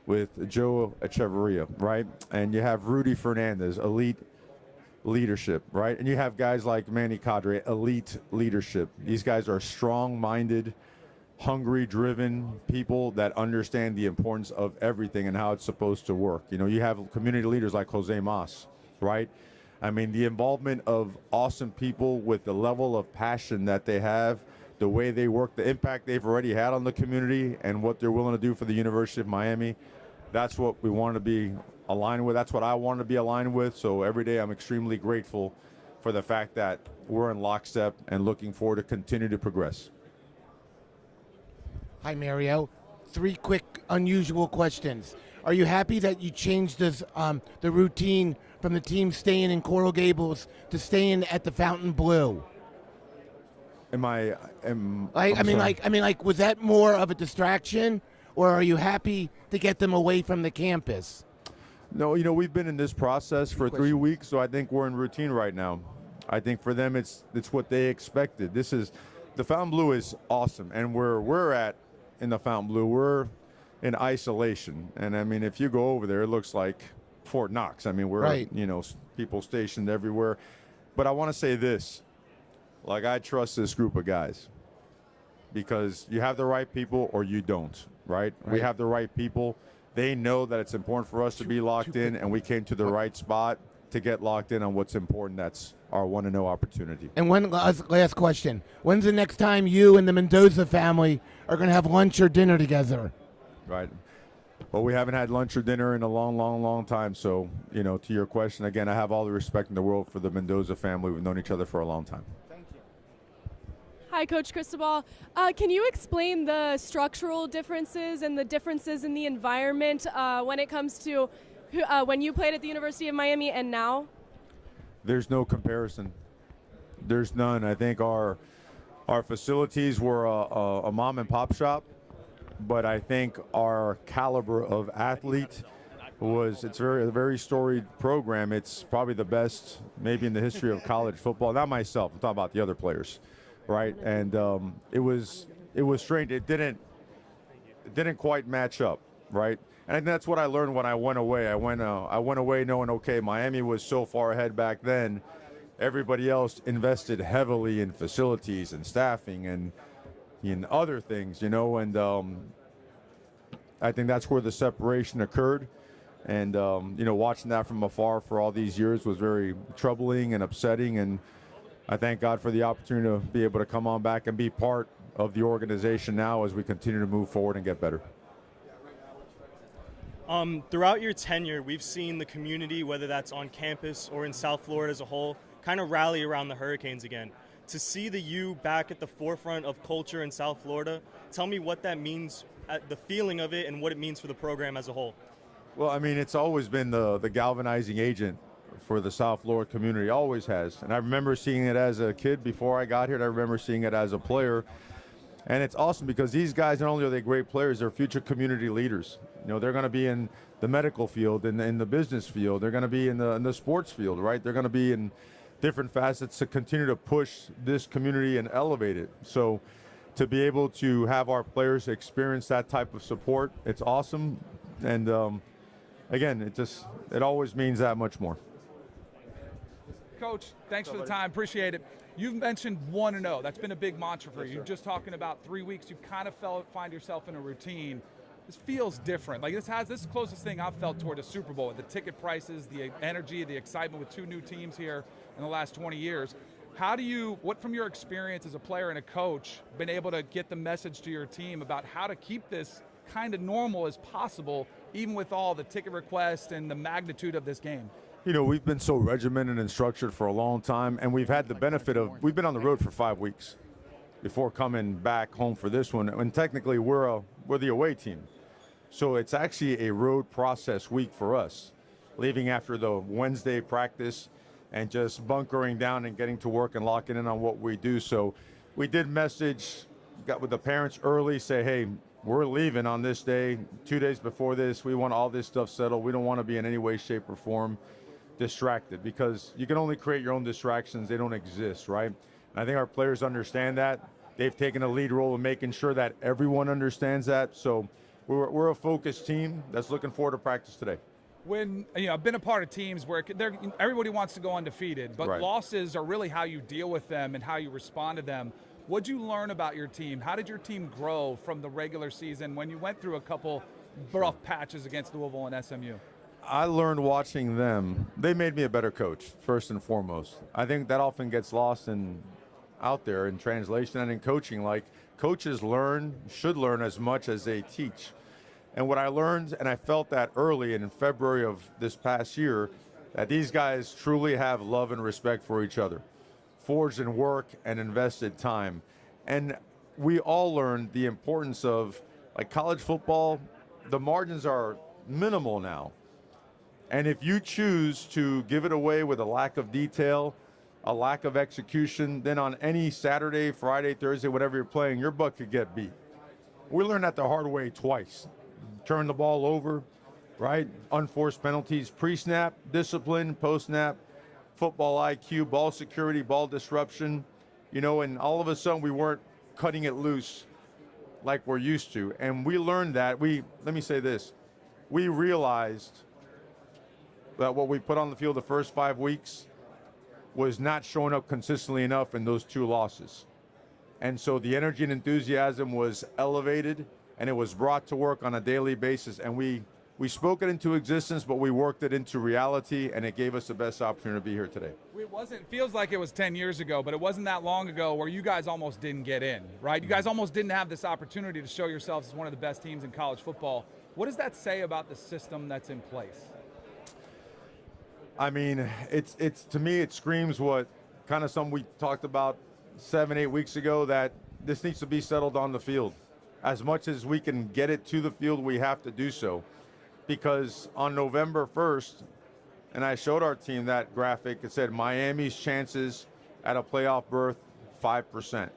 with Joe Echeverria, right? And you have Rudy Fernandez, elite leadership, right? And you have guys like Manny Cadre, elite leadership. These guys are strong-minded, hungry, driven people that understand the importance of everything and how it's supposed to work. You know, you have community leaders like Jose Mas, right? I mean, the involvement of awesome people with the level of passion that they have, the way they work, the impact they've already had on the community, and what they're willing to do for the University of Miami. That's what we want to be aligned with. That's what I want to be aligned with. So every day I'm extremely grateful for the fact that we're in lockstep and looking forward to continue to progress. Hi, Mario. 3 quick, unusual questions. Are you happy that you changed this, the routine from the team staying in Coral Gables to staying at the Fontainebleau? Was that more of a distraction, or are you happy to get them away from the campus? No, you know, we've been in this process for 3 weeks, so I think we're in routine right now. I think for them, it's what they expected. The Fontainebleau is awesome, and where we're at in the Fontainebleau, we're in isolation. And I mean, if you go over there, it looks like Fort Knox. I mean, we're, you know, people stationed everywhere. But I want to say this, like, I trust this group of guys because you have the right people or you don't, right? We have the right people. They know that it's important for us to be locked in, and we came to the right spot to get locked in on what's important. That's our 1-0 opportunity. And one last question. When's the next time you and the Mendoza family are going to have lunch or dinner together? Right. Well, we haven't had lunch or dinner in a long, long, long time. So, you know, to your question, again, I have all the respect in the world for the Mendoza family. We've known each other for a long time. Hi, Coach Cristobal. Can you explain the structural differences and the differences in the environment when it comes to when you played at the University of Miami and now? There's no comparison. There's none. I think our facilities were a mom and pop shop, but I think our caliber of athlete it's a very storied program. It's probably the best maybe in the history of college football. Not myself. I'm talking about the other players. Right, and it was strange. It didn't quite match up, right? And that's what I learned when I went away. I went away knowing, okay, Miami was so far ahead back then. Everybody else invested heavily in facilities and staffing and in other things, you know. And I think that's where the separation occurred. And you know, watching that from afar for all these years was very troubling and upsetting. And I thank God for the opportunity to be able to come on back and be part of the organization now as we continue to move forward and get better. Throughout your tenure, we've seen the community, whether that's on campus or in South Florida as a whole, kind of rally around the Hurricanes again. To see the U back at the forefront of culture in South Florida, tell me what that means, the feeling of it, and what it means for the program as a whole. Well, I mean, it's always been the galvanizing agent for the South Florida community, always has. And I remember seeing it as a kid before I got here, and I remember seeing it as a player. And it's awesome because these guys, not only are they great players, they're future community leaders. You know, they're going to be in the medical field, in the business field. They're going to be in the sports field, right? They're going to be in different facets to continue to push this community and elevate it. So to be able to have our players experience that type of support, it's awesome. And again, it always means that much more. Coach, thanks for the time. Appreciate it. You've mentioned 1-0. That's been a big mantra for you. Just talking about 3 weeks, you kind of find yourself in a routine. This feels different. Like this is the closest thing I've felt toward a Super Bowl. The ticket prices, the energy, the excitement with 2 new teams here in the last 20 years. What from your experience as a player and a coach, been able to get the message to your team about how to keep this kind of normal as possible, even with all the ticket requests and the magnitude of this game? You know, we've been so regimented and structured for a long time, and we've had the benefit of, we've been on the road for 5 weeks before coming back home for this one. And technically, we're the away team. So it's actually a road process week for us, leaving after the Wednesday practice and just bunkering down and getting to work and locking in on what we do. So we did got with the parents early, say, hey, we're leaving on this day, 2 days before this. We want all this stuff settled. We don't want to be in any way, shape, or form distracted, because you can only create your own distractions. They don't exist, right? And I think our players understand that. They've taken a lead role in making sure that everyone understands that. So we're a focused team that's looking forward to practice today. When I've been a part of teams where everybody wants to go undefeated, but Right. losses are really how you deal with them and how you respond to them. What'd you learn about your team? How did your team grow from the regular season when you went through a couple rough patches against Louisville and SMU? I learned watching them. They made me a better coach, first and foremost. I think that often gets lost out there in translation and in coaching. Like, coaches should learn as much as they teach. And what I learned, and I felt that early in February of this past year, that these guys truly have love and respect for each other, forged in work and invested time. And we all learned the importance of, like, college football, the margins are minimal now. And if you choose to give it away with a lack of detail, a lack of execution, then on any Saturday, Friday, Thursday, whatever you're playing, your butt could get beat. We learned that the hard way twice. Turn the ball over, right? Unforced penalties, pre-snap, discipline, post-snap, football IQ, ball security, ball disruption, and all of a sudden we weren't cutting it loose like we're used to. And we learned that. Let me say this. We realized that what we put on the field the first 5 weeks was not showing up consistently enough in those 2 losses. And so the energy and enthusiasm was elevated, and it was brought to work on a daily basis. And we spoke it into existence, but we worked it into reality, and it gave us the best opportunity to be here today. It feels like it was 10 years ago, but it wasn't that long ago where you guys almost didn't get in, right? You guys almost didn't have this opportunity to show yourselves as one of the best teams in college football. What does that say about the system that's in place? I mean, it's to me, it screams what kind of something we talked about 7-8 weeks ago, that this needs to be settled on the field. As much as we can get it to the field, we have to do so. Because on November 1st, and I showed our team that graphic, it said Miami's chances at a playoff berth, 5%.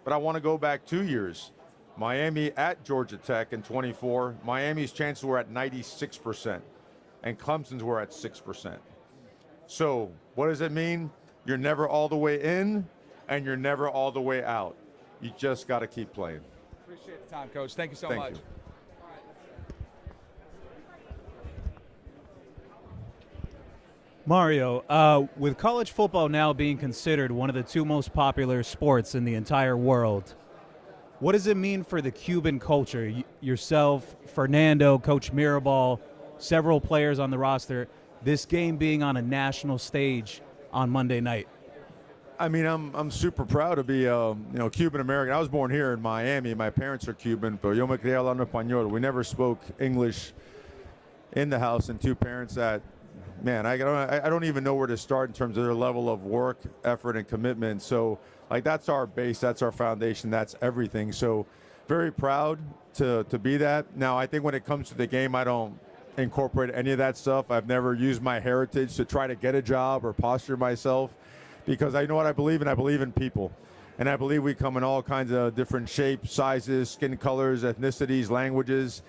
But I want to go back 2 years. Miami at Georgia Tech in 24, Miami's chances were at 96%. And Clemson's were at 6%. So what does it mean? You're never all the way in, and you're never all the way out. You just got to keep playing. Appreciate the time, Coach. Thank you so Thank much. you. Mario, with college football now being considered one of the 2 most popular sports in the entire world, what does it mean for the Cuban culture? Yourself, Fernando, Coach Mirabal, several players on the roster, this game being on a national stage on Monday night? I mean, I'm super proud to be Cuban American. I was born here in Miami. My parents are Cuban, pero yo me crié hablando español. We never spoke English in the house, and 2 parents that, man, I don't even know where to start in terms of their level of work, effort, and commitment. So, like, that's our base, that's our foundation, that's everything. So, very proud to be that. Now, I think when it comes to the game, I don't incorporate any of that stuff. I've never used my heritage to try to get a job or posture myself, because I know what I believe in. I believe in people, and I believe we come in all kinds of different shapes, sizes, skin colors, ethnicities, languages,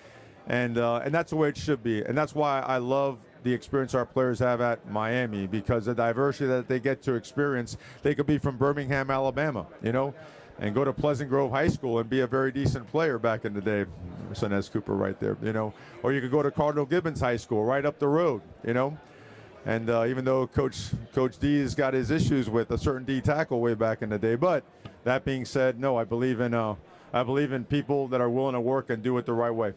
and that's the way it should be. And that's why I love the experience our players have at Miami, because the diversity that they get to experience. They could be from Birmingham, Alabama, and go to Pleasant Grove High School and be a very decent player back in the day. Son S. Cooper right there, Or you could go to Cardinal Gibbons High School right up the road, And even though Coach D has got his issues with a certain D tackle way back in the day, but that being said, no, I believe in people that are willing to work and do it the right way.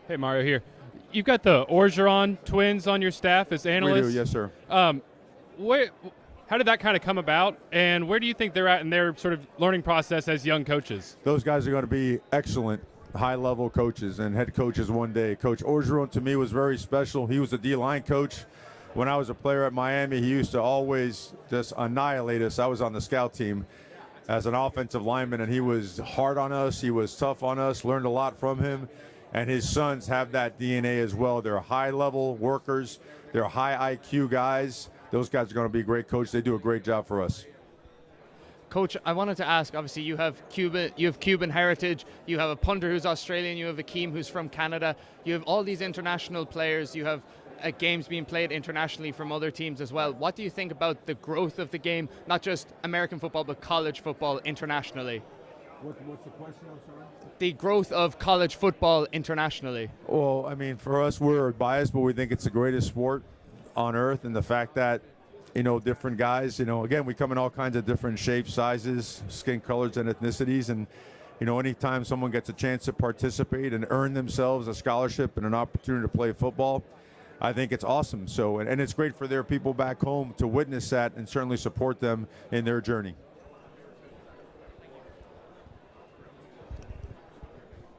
Hey, Mario here. You've got the Orgeron twins on your staff as analysts. We do, yes, sir. How did that kind of come about, and where do you think they're at in their sort of learning process as young coaches? Those guys are going to be excellent high-level coaches and head coaches one day. Coach Orgeron, to me, was very special. He was a D-line coach. When I was a player at Miami, he used to always just annihilate us. I was on the scout team as an offensive lineman, and he was hard on us. He was tough on us, learned a lot from him. And his sons have that DNA as well. They're high-level workers. They're high IQ guys. Those guys are going to be great coaches. They do a great job for us. Coach, I wanted to ask, obviously you have Cuban heritage, you have a punter who's Australian, you have Akeem who's from Canada, you have all these international players, you have games being played internationally from other teams as well. What do you think about the growth of the game, not just American football, but college football internationally? What's the question? I'm sorry. The growth of college football internationally. Well, I mean, for us, we're biased, but we think it's the greatest sport on earth, and the fact that different guys. Again, we come in all kinds of different shapes, sizes, skin colors, and ethnicities. And, anytime someone gets a chance to participate and earn themselves a scholarship and an opportunity to play football, I think it's awesome. So, and it's great for their people back home to witness that and certainly support them in their journey.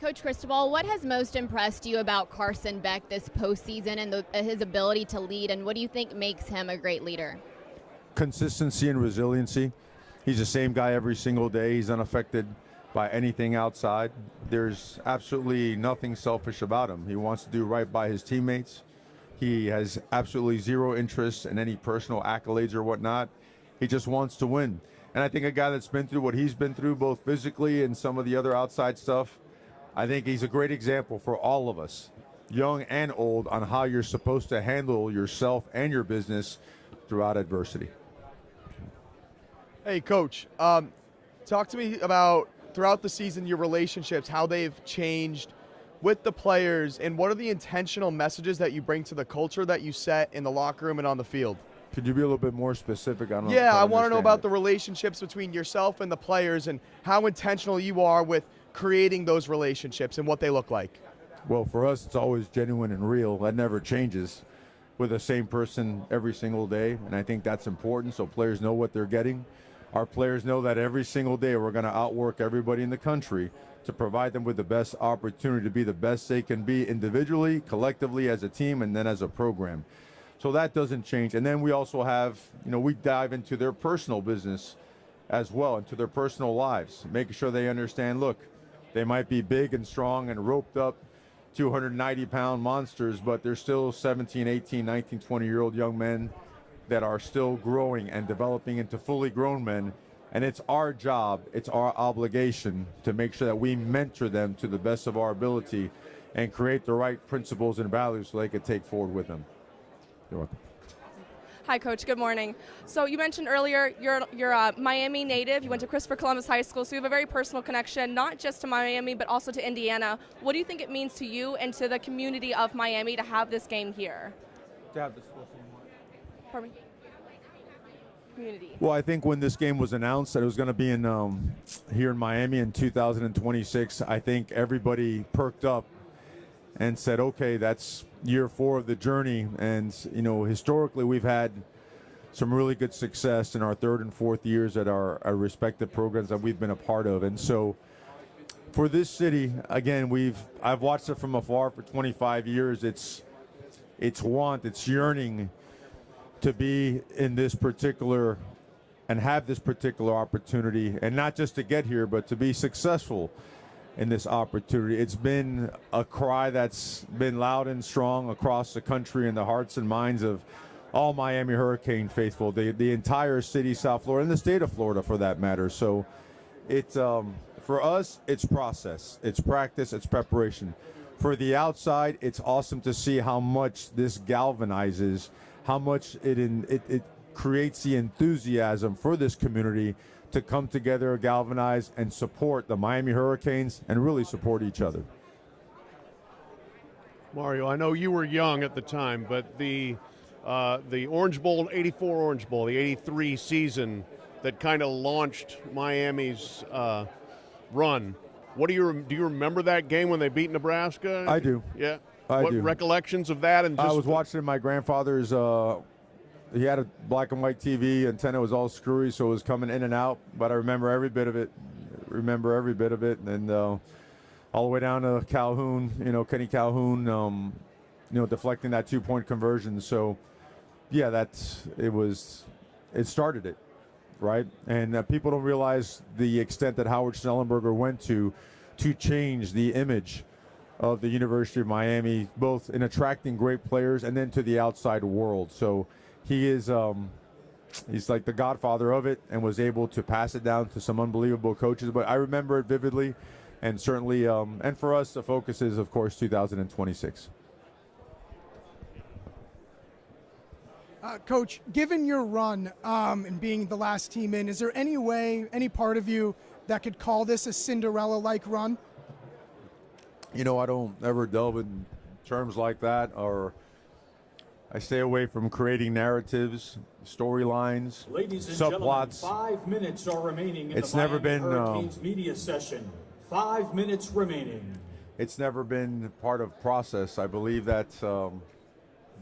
Coach Cristobal, what has most impressed you about Carson Beck this postseason and his ability to lead, and what do you think makes him a great leader? Consistency and resiliency. He's the same guy every single day. He's unaffected by anything outside. There's absolutely nothing selfish about him. He wants to do right by his teammates. He has absolutely zero interest in any personal accolades or whatnot. He just wants to win. And I think a guy that's been through what he's been through, both physically and some of the other outside stuff, I think he's a great example for all of us, young and old, on how you're supposed to handle yourself and your business throughout adversity. Hey, Coach, talk to me about, throughout the season, your relationships, how they've changed with the players, and what are the intentional messages that you bring to the culture that you set in the locker room and on the field? Could you be a little bit more specific? I want to know about the relationships between yourself and the players and how intentional you are with creating those relationships and what they look like. Well, for us, it's always genuine and real. That never changes. We're the same person every single day, and I think that's important so players know what they're getting. Our players know that every single day we're going to outwork everybody in the country to provide them with the best opportunity to be the best they can be individually, collectively, as a team, and then as a program. So that doesn't change. And then we also have, we dive into their personal business as well, into their personal lives, making sure they understand, look, they might be big and strong and roped up 290-pound monsters, but they're still 17, 18, 19, 20-year-old young men that are still growing and developing into fully grown men. And it's our job, it's our obligation to make sure that we mentor them to the best of our ability and create the right principles and values so they can take forward with them. You're welcome. Hi, Coach. Good morning. So you mentioned earlier you're a Miami native. You went to Christopher Columbus High School, so you have a very personal connection, not just to Miami, but also to Indiana. What do you think it means to you and to the community of Miami to have this game here? To have this Pardon me? Community. Well, I think when this game was announced that it was going to be in here in Miami in 2026, I think everybody perked up and said, okay, that's year 4 of the journey. And, historically we've had some really good success in our 3rd and 4th years at our respective programs that we've been a part of. And so for this city, again, I've watched it from afar for 25 years. It's yearning to be in this particular and have this particular opportunity, and not just to get here, but to be successful in this opportunity. It's been a cry that's been loud and strong across the country in the hearts and minds of all Miami Hurricane faithful, the entire city, South Florida, and the state of Florida for that matter. So it's for us, it's process, it's practice, it's preparation. For the outside, it's awesome to see how much this galvanizes, how much it creates the enthusiasm for this community to come together, galvanize, and support the Miami Hurricanes and really support each other. Mario, I know you were young at the time, but the Orange Bowl, 84 Orange Bowl, the 83 season that kind of launched Miami's run. Do you remember that game when they beat Nebraska? I do. Yeah. I do. Recollections of that? And I was watching my grandfather's. He had a black and white TV. Antenna was all screwy, so it was coming in and out. But I remember every bit of it. And all the way down to Calhoun. Kenny Calhoun. Deflecting that 2-point conversion. So, yeah, it started it, right? And people don't realize the extent that Howard Schnellenberger went to change the image of the University of Miami, both in attracting great players and then to the outside world. So he is he's like the godfather of it and was able to pass it down to some unbelievable coaches. But I remember it vividly, and certainly, and for us, the focus is, of course, 2026. Coach, given your run and being the last team in, is there any way, any part of you that could call this a Cinderella-like run? I don't ever delve in terms like that, or I stay away from creating narratives, storylines, Ladies and subplots. gentlemen, 5 minutes are remaining in It's the never Miami been, Hurricanes media session. 5 minutes remaining. It's never been part of process. I believe that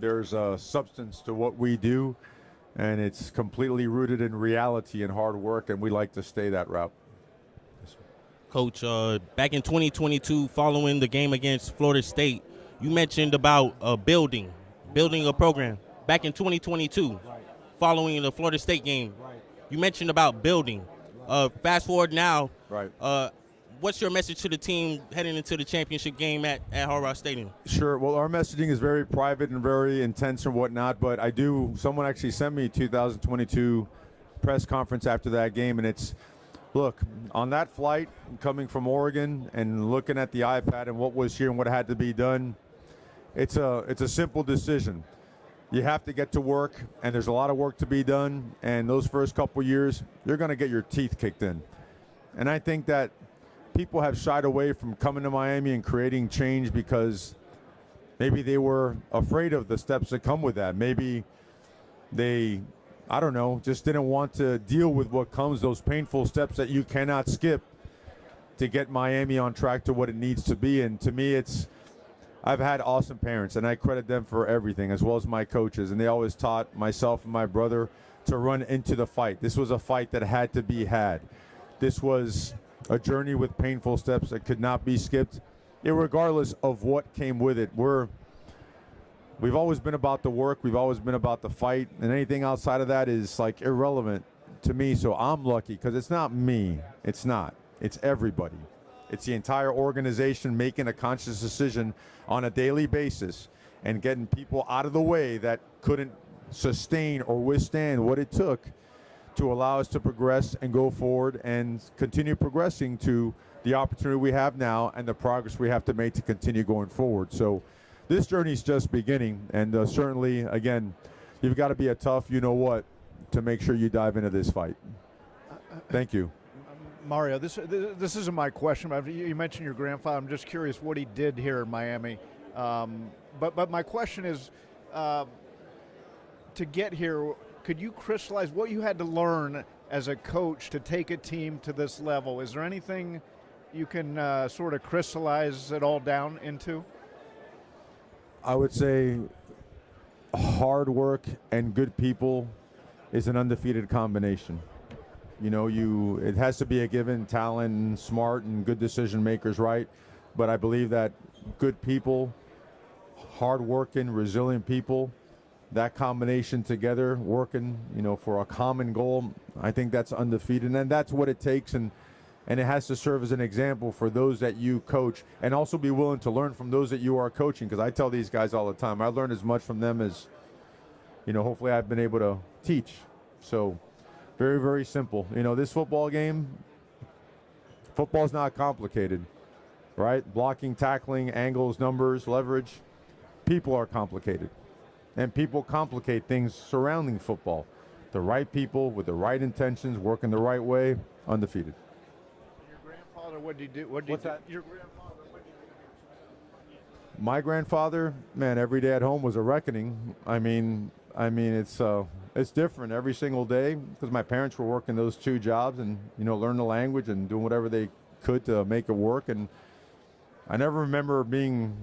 there's a substance to what we do, and it's completely rooted in reality and hard work, and we like to stay that route. Coach, back in 2022, following the game against Florida State, you mentioned about building a program. Back in 2022, following the Florida State game, you mentioned about building. Fast forward now, what's your message to the team heading into the championship game at Hard Rock Stadium? Sure. Well, our messaging is very private and very intense and whatnot, but someone actually sent me a 2022 press conference after that game, and it's, look, on that flight coming from Oregon and looking at the iPad and what was here and what had to be done, it's a simple decision. You have to get to work, and there's a lot of work to be done, and those first couple years, you're going to get your teeth kicked in. And I think that people have shied away from coming to Miami and creating change because maybe they were afraid of the steps that come with that. Maybe they, I don't know, just didn't want to deal with what comes, those painful steps that you cannot skip to get Miami on track to what it needs to be. And to me, I've had awesome parents, and I credit them for everything, as well as my coaches. And they always taught myself and my brother to run into the fight. This was a fight that had to be had. This was a journey with painful steps that could not be skipped, irregardless of what came with it. We've always been about the work. We've always been about the fight, and anything outside of that is like irrelevant to me. So I'm lucky because it's not me. It's not. It's everybody. It's the entire organization making a conscious decision on a daily basis and getting people out of the way that couldn't sustain or withstand what it took to allow us to progress and go forward and continue progressing to the opportunity we have now and the progress we have to make to continue going forward. So this journey is just beginning, and certainly, again, you've got to be a tough you-know-what to make sure you dive into this fight. Thank you. Mario, this isn't my question, but you mentioned your grandfather. I'm just curious what he did here in Miami. But my question is, to get here, could you crystallize what you had to learn as a coach to take a team to this level? Is there anything you can sort of crystallize it all down into? I would say hard work and good people is an undefeated combination. You know, it has to be a given, talent, smart, and good decision makers, right? But I believe that good people, hard-working, resilient people, that combination together, working, for a common goal, I think that's undefeated, and that's what it takes, and it has to serve as an example for those that you coach, and also be willing to learn from those that you are coaching, because I tell these guys all the time, I learn as much from them as, hopefully I've been able to teach. So very, very simple. This football game, football's not complicated, right? Blocking, tackling, angles, numbers, leverage. People are complicated. And people complicate things surrounding football. The right people with the right intentions, working the right way, undefeated. Your grandfather, what did he do? What's that? Your grandfather, what did he do? My grandfather, man, every day at home was a reckoning. I mean, it's different every single day because my parents were working those two jobs and, learn the language and doing whatever they could to make it work. And I never remember being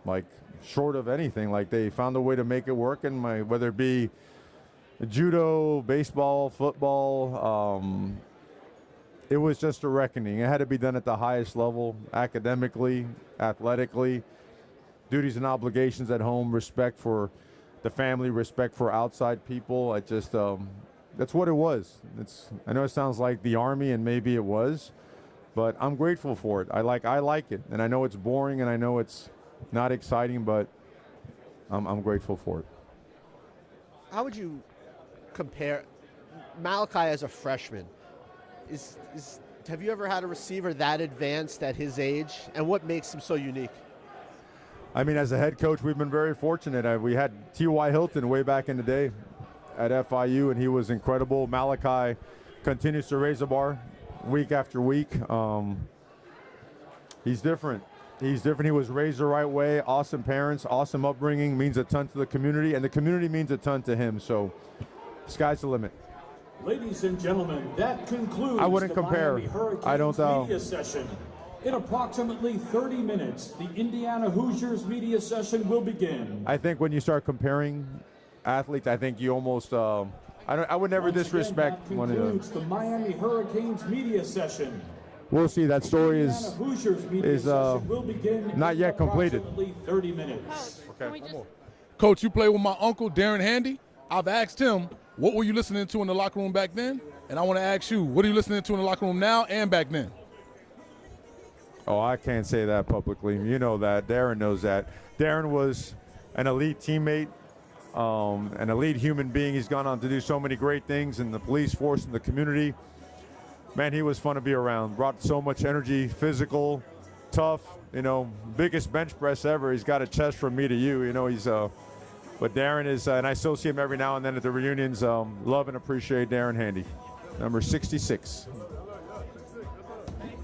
like short of anything. Like they found a way to make it work. And whether it be judo, baseball, football, it was just a reckoning. It had to be done at the highest level, academically, athletically, duties and obligations at home, respect for the family, respect for outside people. That's what it was. I know it sounds like the Army, and maybe it was, but I'm grateful for it. I like it, and I know it's boring, and I know it's not exciting, but I'm grateful for it. How would you compare Malachi as a freshman? Have you ever had a receiver that advanced at his age, and what makes him so unique? I mean, as a head coach, we've been very fortunate. We had T.Y. Hilton way back in the day at FIU, and he was incredible. Malachi continues to raise the bar week after week. He's different. He's different. He was raised the right way. Awesome parents, awesome upbringing, means a ton to the community, and the community means a ton to him. So, sky's the limit. Ladies and gentlemen, that concludes I wouldn't the compare. Miami Hurricanes I don't know. media session. In approximately 30 minutes, the Indiana Hoosiers media session will begin. I think when you start comparing athletes, I think you almost. I would never Once disrespect again, that one of them. concludes the Miami Hurricanes media session. We'll see. That story Indiana Hoosiers media session will begin not in yet completed. approximately 30 minutes. Okay. Coach, you played with my uncle, Darren Handy. I've asked him, what were you listening to in the locker room back then? And I want to ask you, what are you listening to in the locker room now and back then? Oh, I can't say that publicly. You know that. Darren knows that. Darren was an elite teammate, an elite human being. He's gone on to do so many great things in the police force and the community. Man, he was fun to be around. Brought so much energy, physical, tough. You know, biggest bench press ever. He's got a chest from me to you. You know, he's. But Darren is, and I still see him every now and then at the reunions. Love and appreciate Darren Handy, number 66.